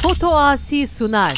Foto Asi sunar.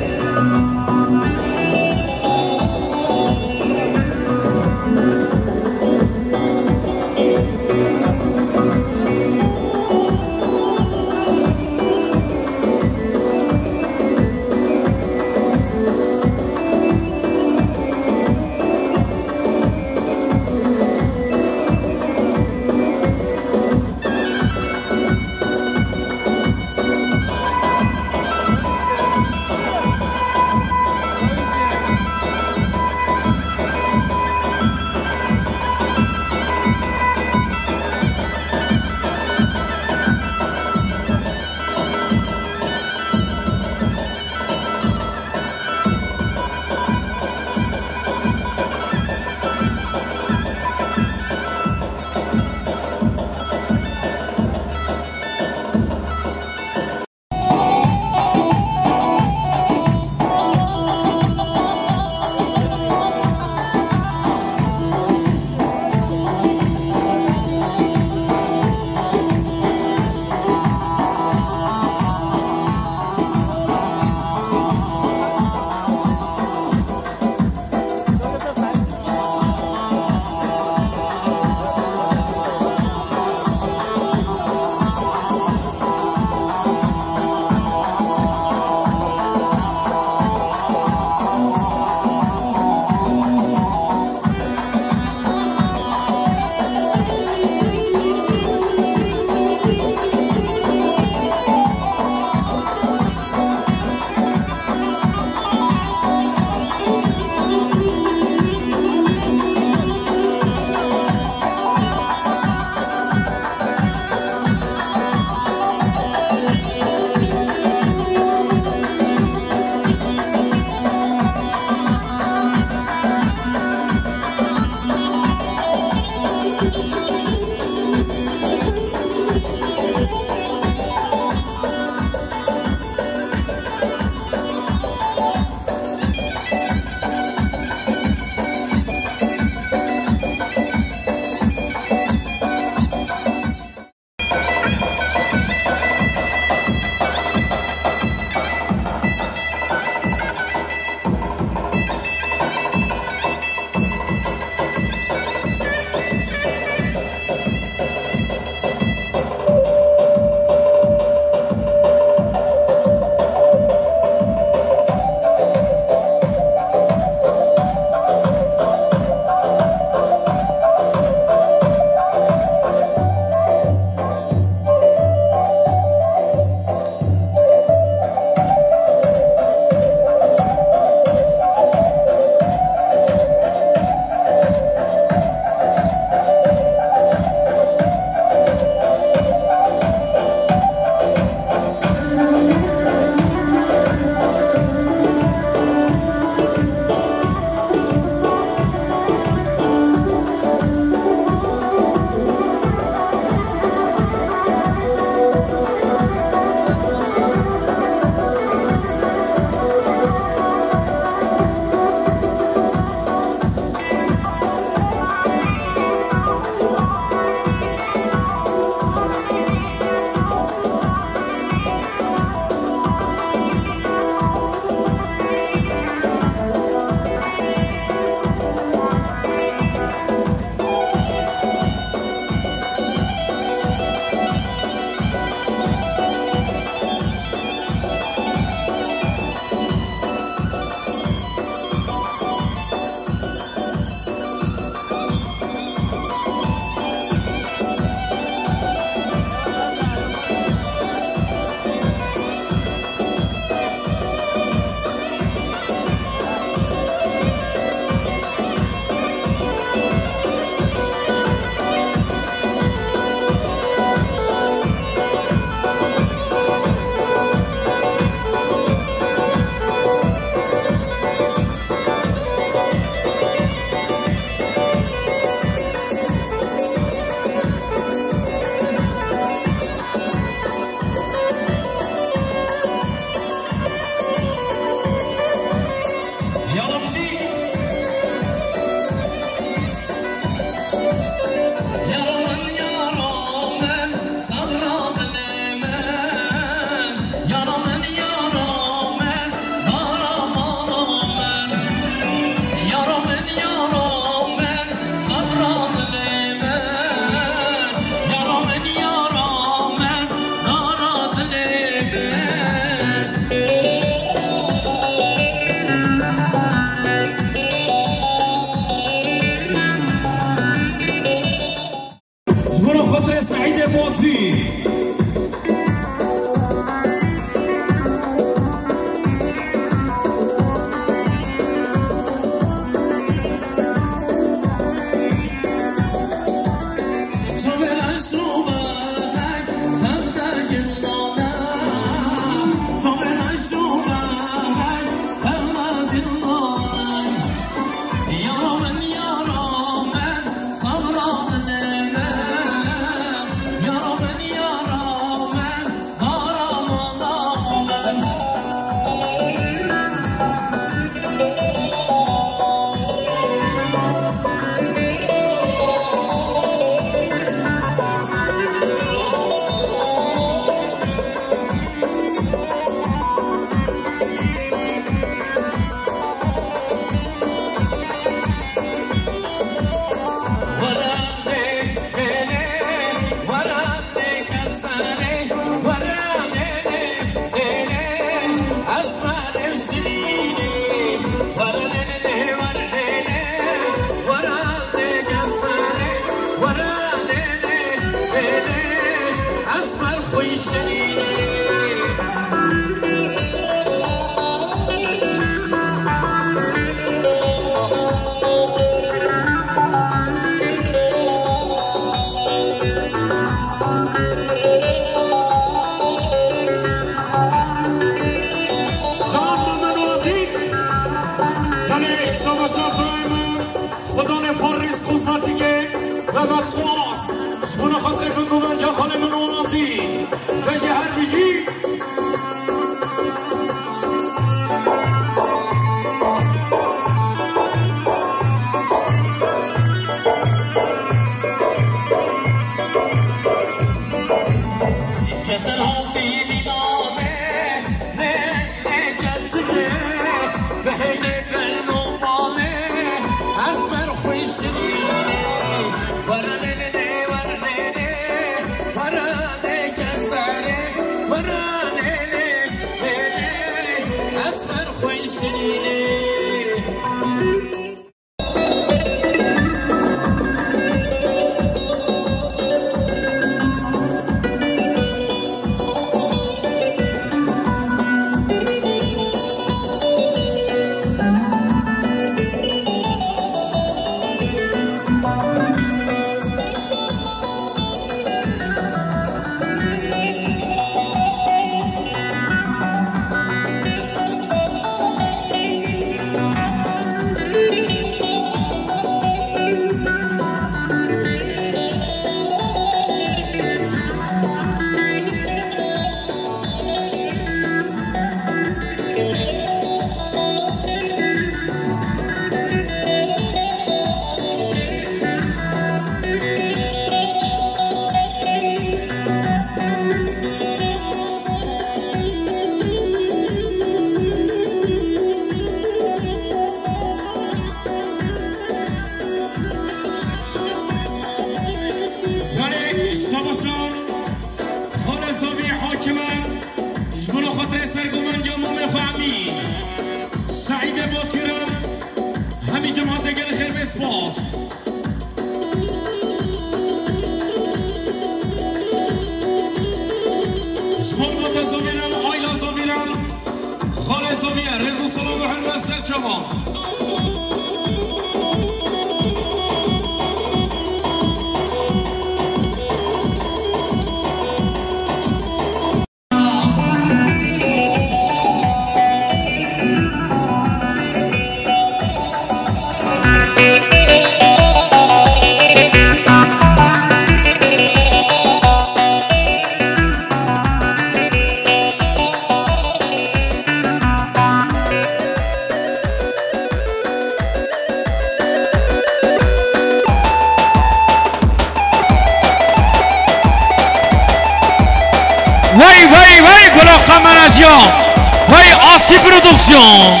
وای آسی پرودکسیون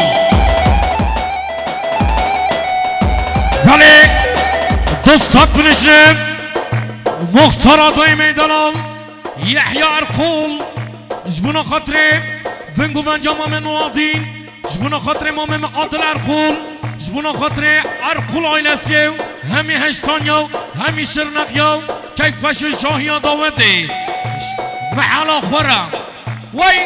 بله دوستات بنشنم مختار آدای میدانال یحیی ارقول جبونا خاطره بنگو ونجا مامن نوادین جبونا خاطره مامن عادل ارقول جبونا خاطره ارقول آیلسیو همی هشتانیو همی شرنقیو کیف پش شاهی داوته محالا خورا وای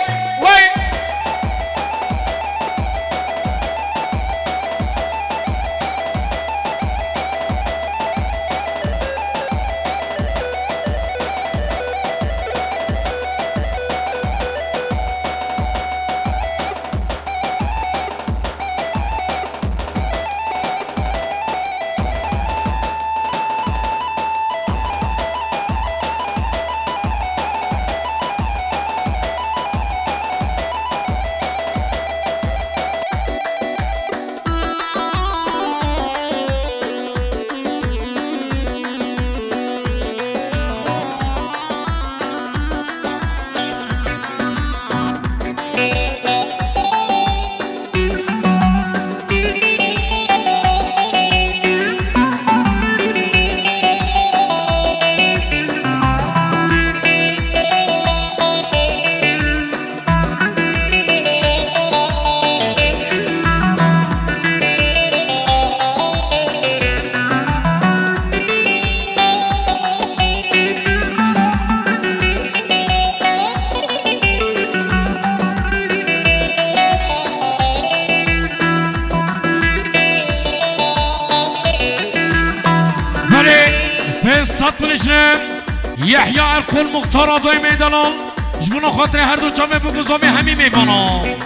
یحیی ارقول مختار آدای میدانال جبونا خاطر هر دو جامعه بگذامی همی میبانم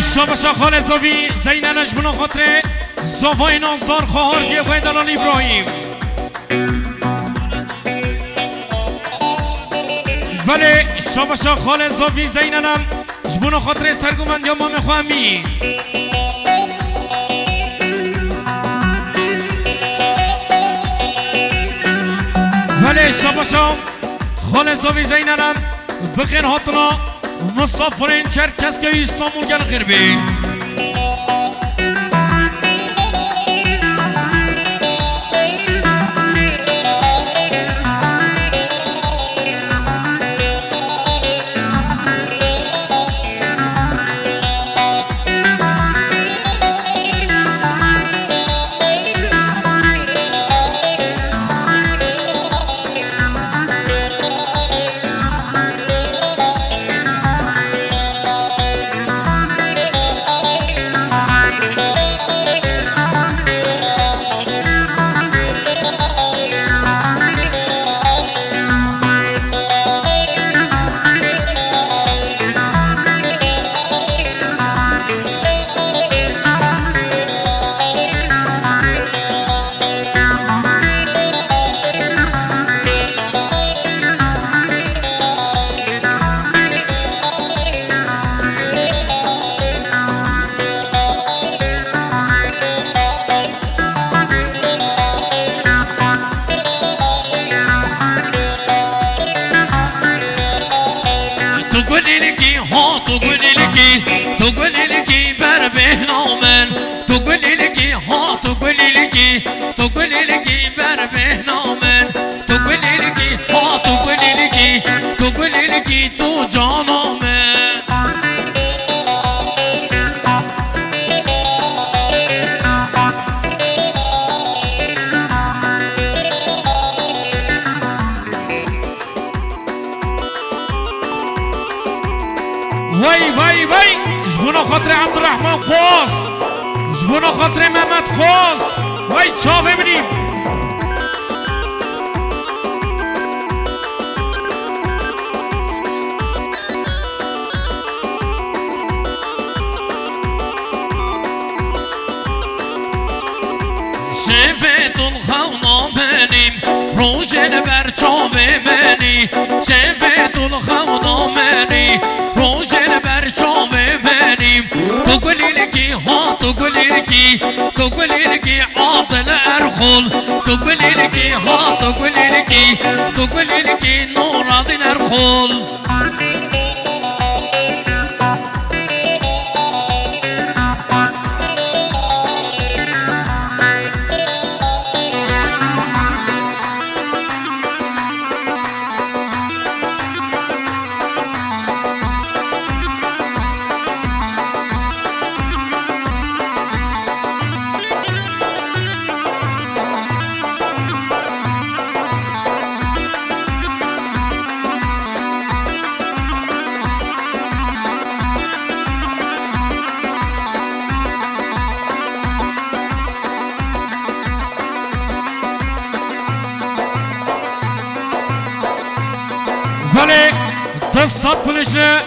شابشا خالد زاوی زیننش بنا خاطر زاوای نازدار خواهر دیگه دلال ابراهیم. بله شابشا خالد زاوی زیننم بنا خاطر سرگومند یا مام خواهمی. بله شابشا خالد زاوی زیننم بخیر هاتنا مسافرین چرکس که استانبول گل خیر بین. وای وای وای جبونا خاطر عبدالرحمن خواص جبونا خاطر محمد خواص وای چاوه بینیم شفتون خونا منیم روشن بر چاوه منی شفتون خونا منی روشن بر چاوه منیم تو گلیلکی ها تو گلیلکی عادل ارخول تو گلیلکی ها تو گلیلکی نورادین ارخول بله دستات پلشنه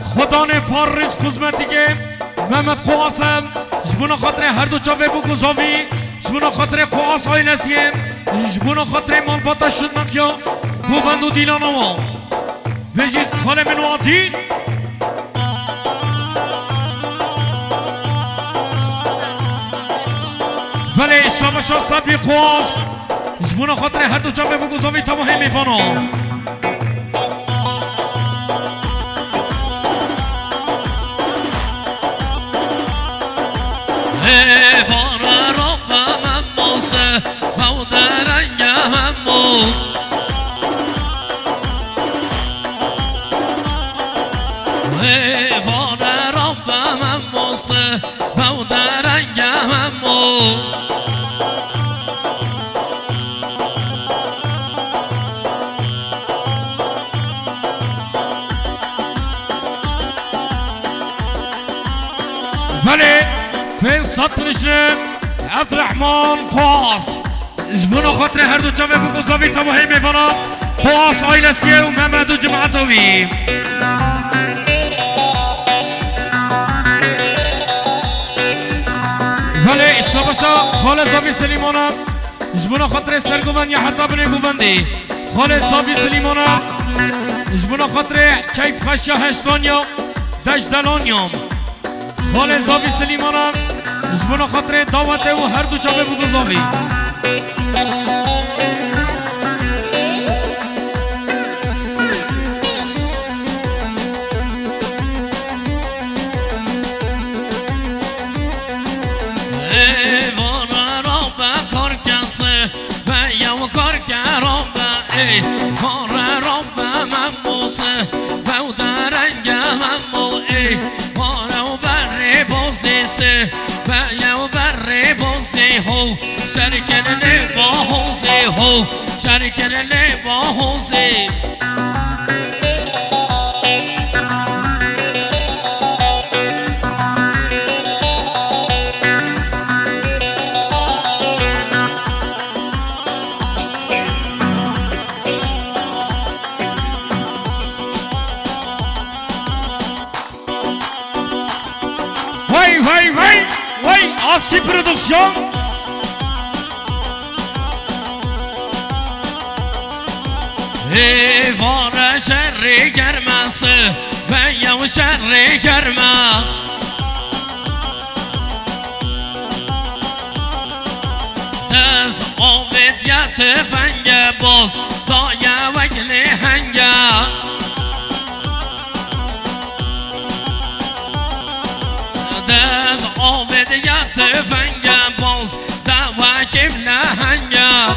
خدا نه پاریس قسمتی که محمد قواسم جبونا خاطر هر دو چاوه بگذاوی جبونا خاطر قواس آیلسیم جبونا خاطر مال باتا شد مکیا بوبندو دیلانما بجید خاله منو آتین بله شابشا صبری قواس جبونا خاطر هر دو چاوه بگذاوی تا مهم میفانا Vara Rabbim Musa Mavdaranga Hammu Vara Rabbim Musa Mavdaranga Hammu بله فين سطرشن عبدالرحمن قواس جبونا خاطر هر دو چاوه بگذاوی تا مهم میفانا قواس آیلسیه و محمد و جماعتوی شاباشا خالد زاوی سلیمانم جبونا خاطر سرگوبند یا حتی بنی گوبندی خالد زاوی سلیمانم جبونا خاطر کیف خشیا هشتانیا دش دلانیام خالد زاوی سلیمانم جبونا خاطر دعوت و هر دو چاوه بگو زاوی شرکت با حوزه وای آسی پرودکسیون ایوان شر گرمس و شر گرمه دست آویدیت فنگ باز دایه وگل هنگه دست آویدیت فنگ باز دایه وگل هنگه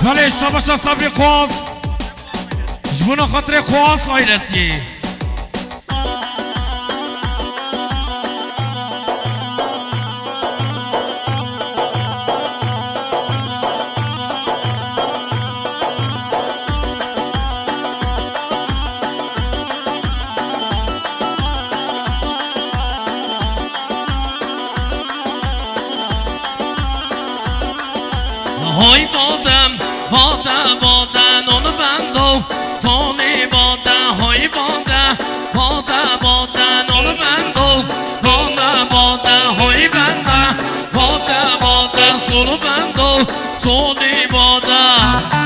ولی شباشا صبری خواست جبونا خاطر خواست آیرسی های بادم بادن اونو بندو سونی بادن های بادن اونو بندو بادن های بندن بادن سونو بندو سونی بادن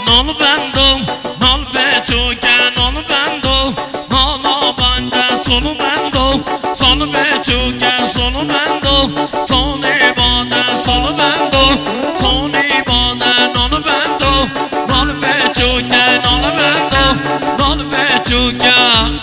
نال بندم نال بچوکن نال بندم نال بنده سونو بندم سونو بچوکن سونو بندم سونی باده سونو بندم سونی باده نال بندم نال بچوکن نال بندم نال بچوکن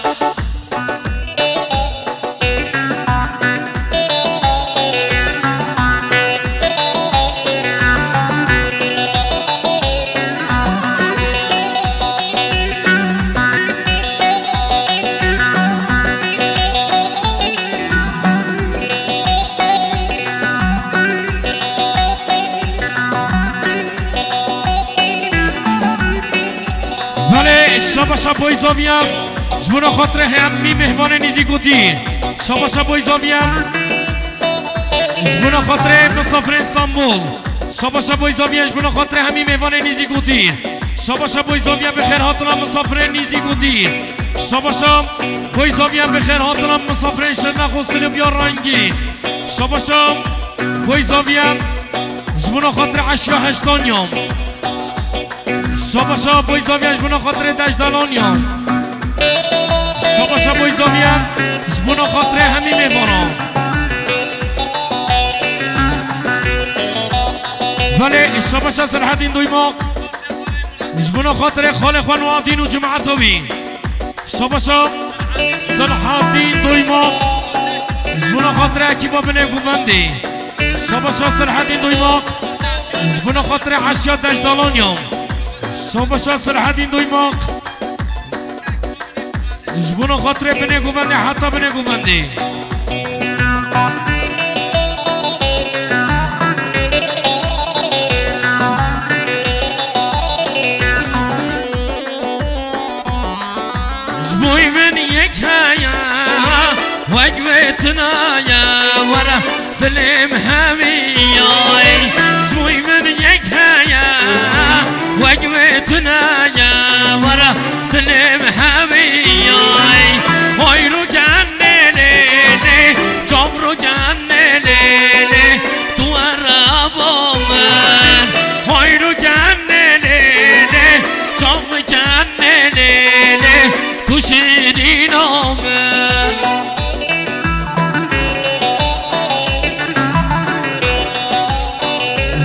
شباشا بایزاویم جبونا خاطر همی مهمان نیزی گودی شباشا بایزاویم جبونا خاطر مسافر استانبول شباشا بایزاویم جبونا خاطر همی مهمان نیزی گودی شباشا بایزاویم بخیر هاتنا مسافر نیزی گودی شباشا بایزاویم بخیر هاتنا مسافر شرنخ و سلوبیا رنگی شباشا بایزاویم جبونا خاطر عشیا هشتانیام شباشا بایزاویش بنا خاطر دشدالانیان شاباش ابوی زاویه جبونا خاطر همی میوانم ولی شاباش سرحدین دویماق جبونا خاطر خال خوانوادین و جماعتوی شاباش سرحدین دویماق جبونا خاطر اکیبا بنه گووندی شاباش سرحدین دویماق جبونا خاطر عشیا دجدالانیام شاباش سرحدین دویماق جبونا خاطر بنه گووندی حتی بنه گووندی جبوی من یک هیا وجوتنا يا ورا دلم همياي جوي من يكهيا وجوتنا يا ورا دلم همياي ويلو جنلي جبرو جنلي توارا بومن ويلو جنلي جبرو جنلي تشيرين اومن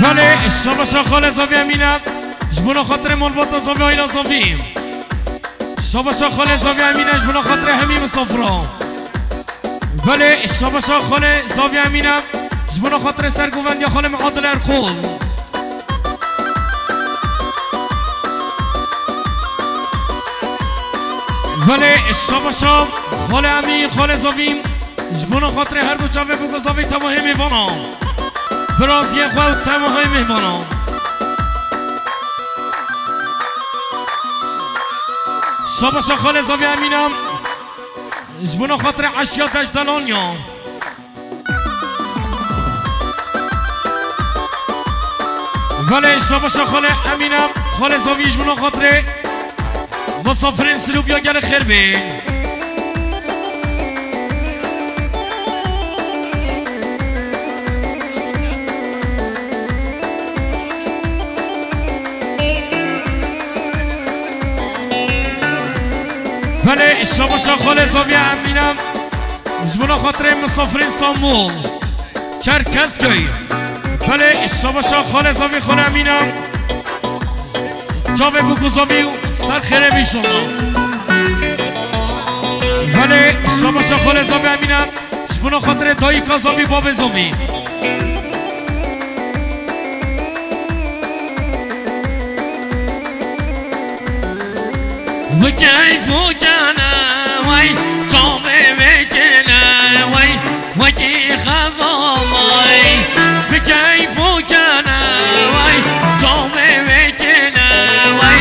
بله شاباشا خاله زاوی امینم جبونا خاطر ملباتا زاوی آیلا زاویم شاباشا خاله زاوی امینم جبونا خاطر همیم صفرا بله شاباشا خاله زاوی امینم جبونا خاطر سرگووند یا خاله معادل ارخول بله شاباشا خاله امین خاله زاویم جبونا خاطر هر دو جاوه بگو زاوی تماهی میوانم برازی خواه تماهای مهمانان شاباشا خاله زاوی امینم جبونا خاطر عشیا دجدلانیا ولی شاباشا خاله امینم خاله زاوی جبونا خاطر مسافرین سلوبیا گل خیر بین بله شاباشا خاله زاوی امینم جبونا خاطر مسافر استانبول چرکزگوی بله شاباشا خاله زاوی خاله امینم جاوه بگو زاوی سر خیره بی شما بله شاباشا خاله زاوی امینم جبونا خاطر دایکا زاوی باب زاوی وكيف كان وي صوبي بجنا وي وجي خزالي بكيف كان وي صوبي بجنا وي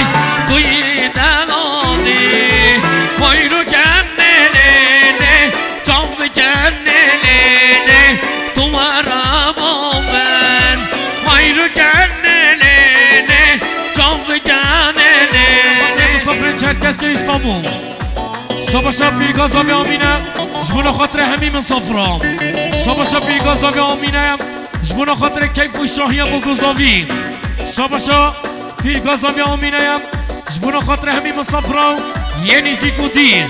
كوي دالوني ويلو جنلي صوبي جنلي توارا بومن ويلو جنلي صوبي جنلي چرکس که استانبول شاباشا پیرگاه زاوی آمینم جبونا خاطر همیم صفرام شاباشا پیرگاه زاوی آمینم جبونا خاطر کیف و شاهیم بگو زاوی شاباشا پیرگاه زاوی آمینم جبونا خاطر همیم صفرام یه نیزیک و دیر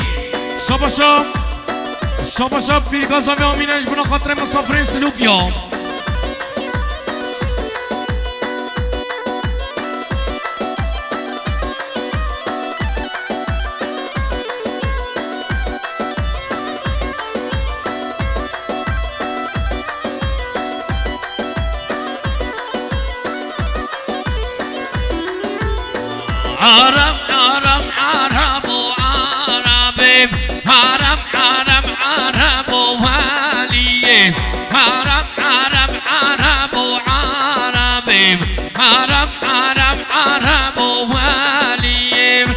شاباشا پیرگاه زاوی آمینم جبونا خاطر مسافرین سلوبیا عرب عرب عرب وعربي عرب عرب عرب وهالي عرب عرب عرب وعربي عرب عرب عرب وهالي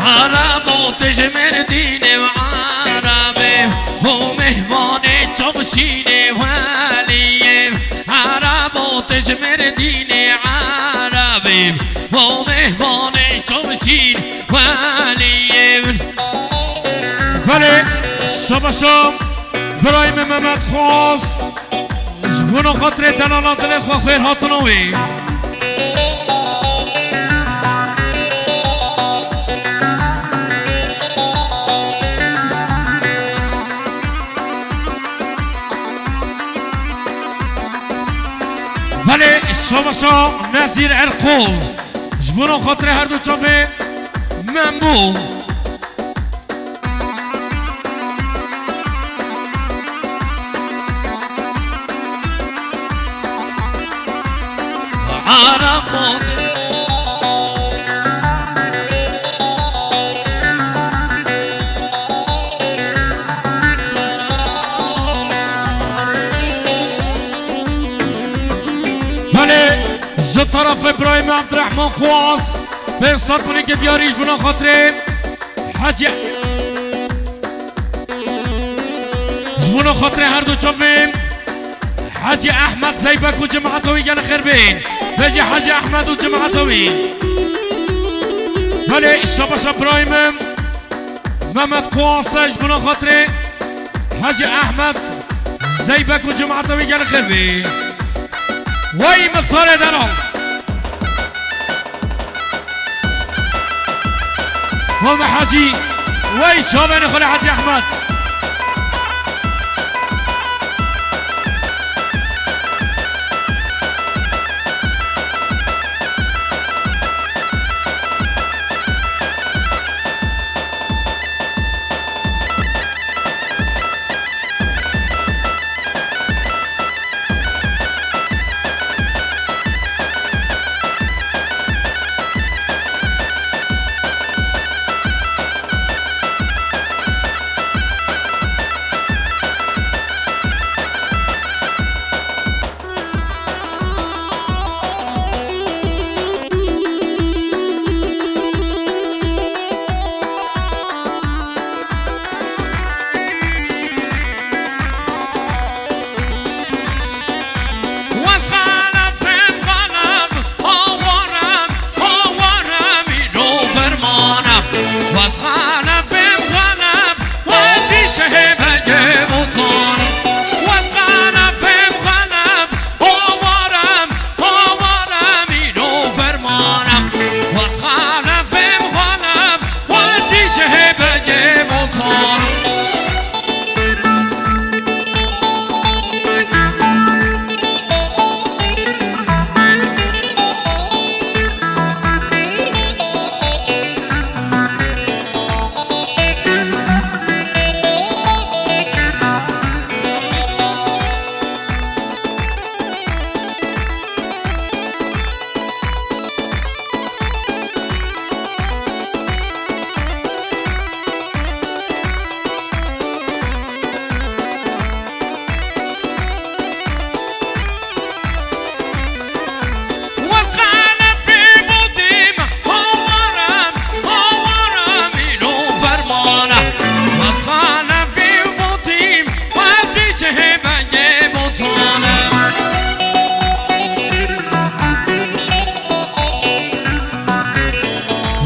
عرب تجمر ديني وعربي ومهماني تبشيني والي عرب تجمر ديني عربي ومهماني تبشيني والي شباشم برایم محمد خواص جبونا خاطر دلالات الاخوة خير هاتنوي بله شباشم نزیر عرقول جبونا خاطر هر دو چافه منبو بله ز طرف ابراهیم عبدالرحمن خواص به صرف کنی که دیاریش بنا خاطر حاجی بنا خاطر هر دو چاویم حاجی احمد زیبک و جماعتوی گل خیر بین بجی حاجی احمد و جماعتوی بله شباش ابراهیم محمد خواصش بنا خاطر حاجی احمد زیبک و جماعتوی گل خیر بین وای مختار دلال وام حاجی وای شابن خلی حاجی احمد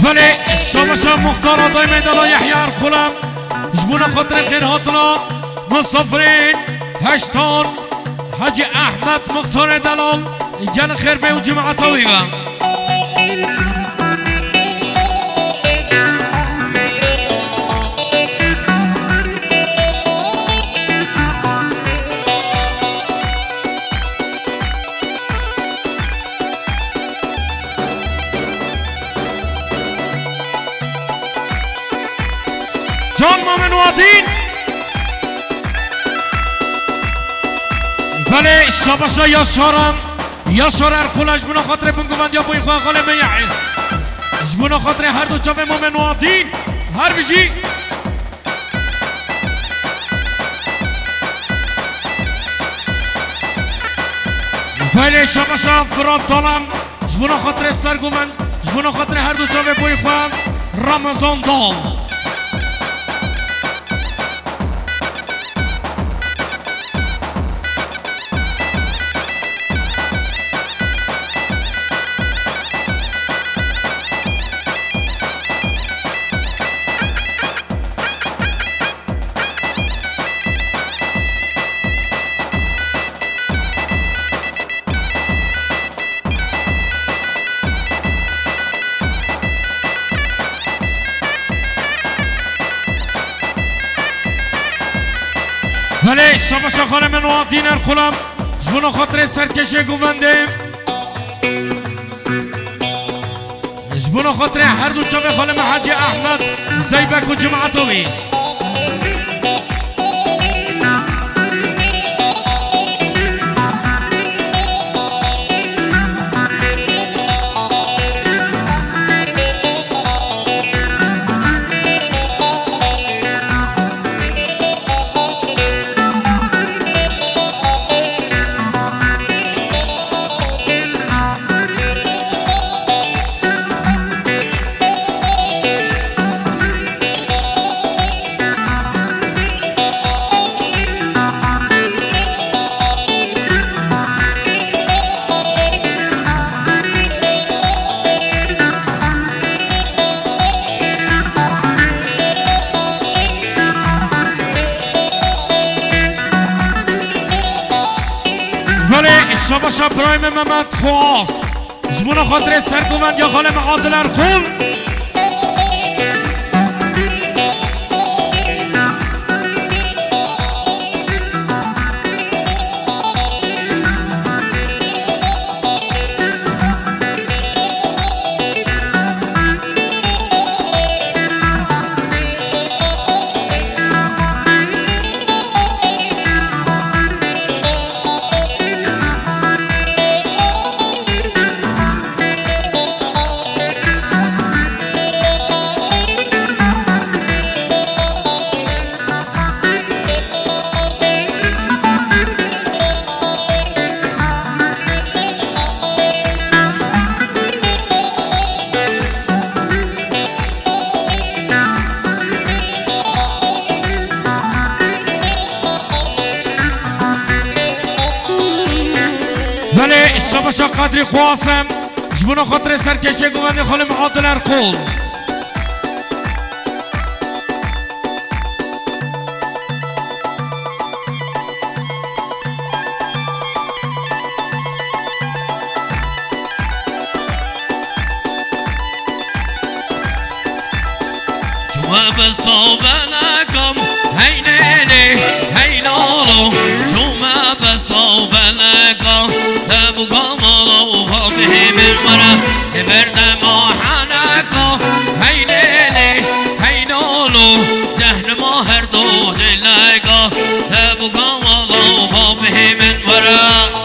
بله شباشا مختار آدای میدالا یحیی ارخولم جبونا خاطر خیر هاتنا مسافرین هشتان حاجی احمد مختار دلال گل خیر به و جماعتاوی بم جان مامن وادین بله شباشا یاشارم یاشار ارخول جبونا خاطر بنگومند یا بوی خواه خاله میعی جبونا خاطر هر دو جاوه مامن وادین هر بجی بله شباشا فراد دالم جبونا خاطر سرگومند جبونا خاطر هر دو جاوه بوی خواه رمضان دال الشبا شخال من وادين القلم جبنا خاطر سرکشه گوونده جبنا خاطر هر دو چاوه خالم حاجی احمد زیبک و جماعتوی شبا شب برایم محمد خواص جبونا خاطر سرگوند یا خالم عادل ارقون بله شباشا قدری خواسم جبونا خاطر سرکشه گوونده خالم عادل ارقون بستا بلکم هی نیلی هی نالو چوما بستا بلکم دبو کامالا و فاقه من مرا نبردم آحنکا هی نیلی هی نالو جهن ما هر دو جلکا دبو کامالا و فاقه من مرا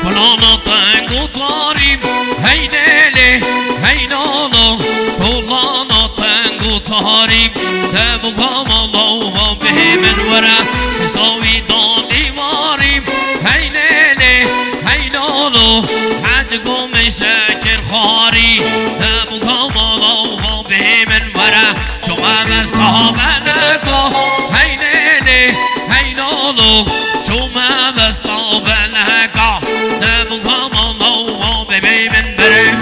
بلانا تنگو تاریم هی نیلی هی نالو بلانا تنگو تاریم دبو کامالا و به من ورا بستاوی دادی واریم هی نیلی هی نالو حج گم شکر خاری دبو کامالا و به من ورا چوما بستا بلکا هی نیلی هی نالو چوما بستا بلکا دبو کامالا و به من بره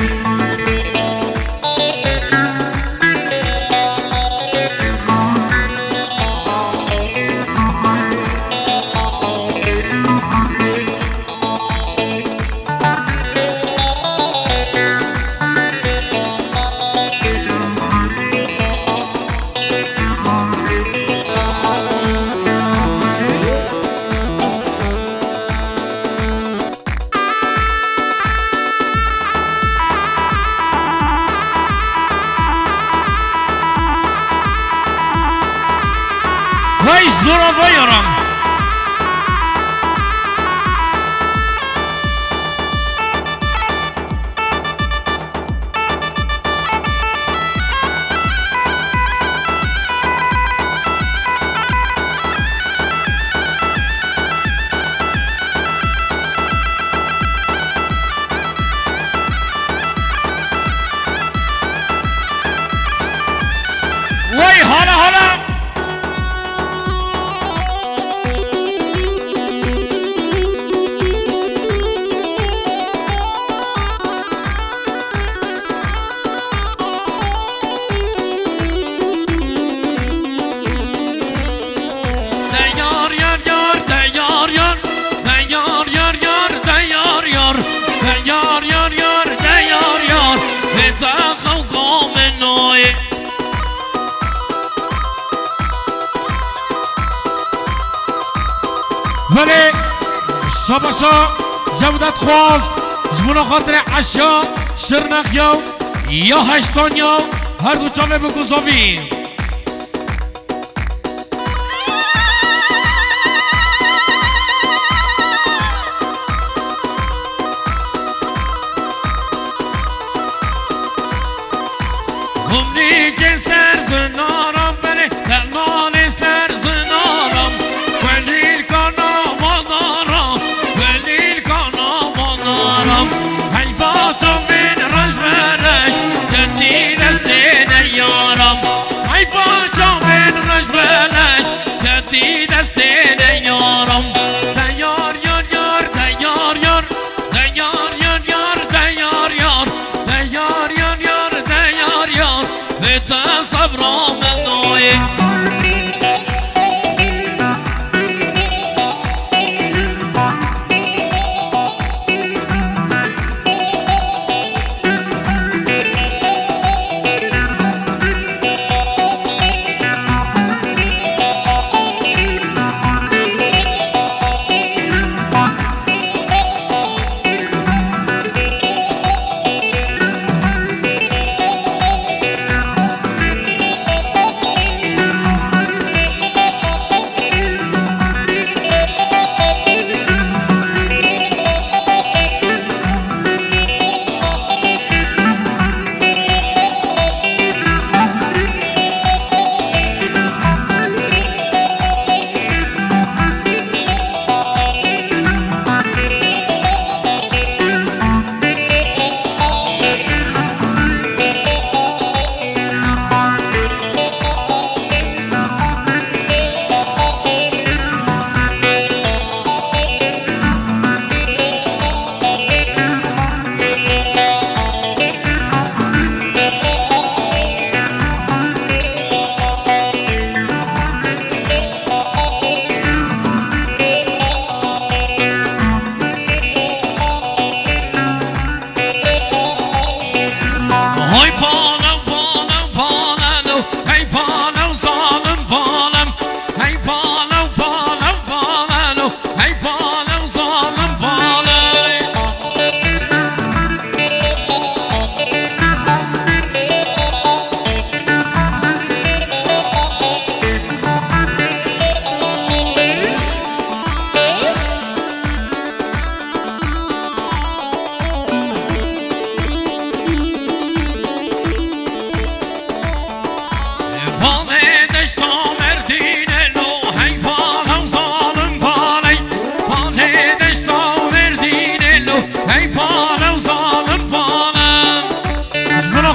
وای زورا وایرم وای حالا حالا ولی شباشا جودت خواست جبونا خاطر عشا شرنخیا یا هشتانیا هر دو چاوه بگو زاوی عمری که سر زنارم بره در نال سر زنارم ولیل کانا دارم ولیل کانا دارم حیفا چاوین رش بره کتی دسته نیارم حیفا چاوین رش بره کتی دسته نیارم دیار یار یار دیار یار دیار یار یار دیار یار دیار یار یار دیار یار به تصورم نوی Oi palem palem palem hey palem zalim palem hey palem palem palem hey palem zalim palem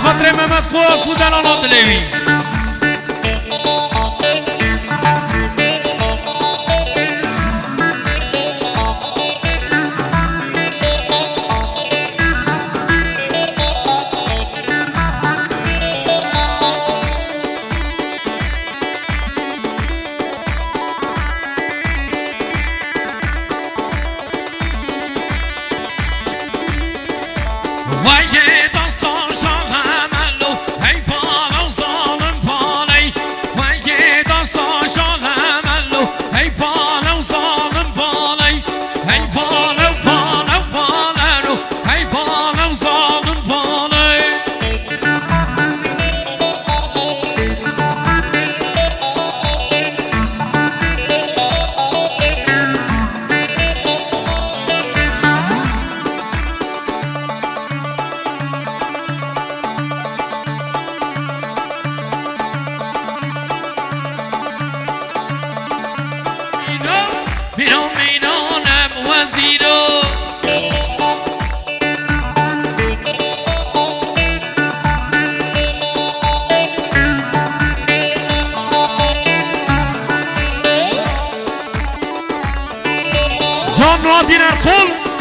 خاطر محمد قواس و دلالات لیوی میرانم وزیرو جان را دینر خل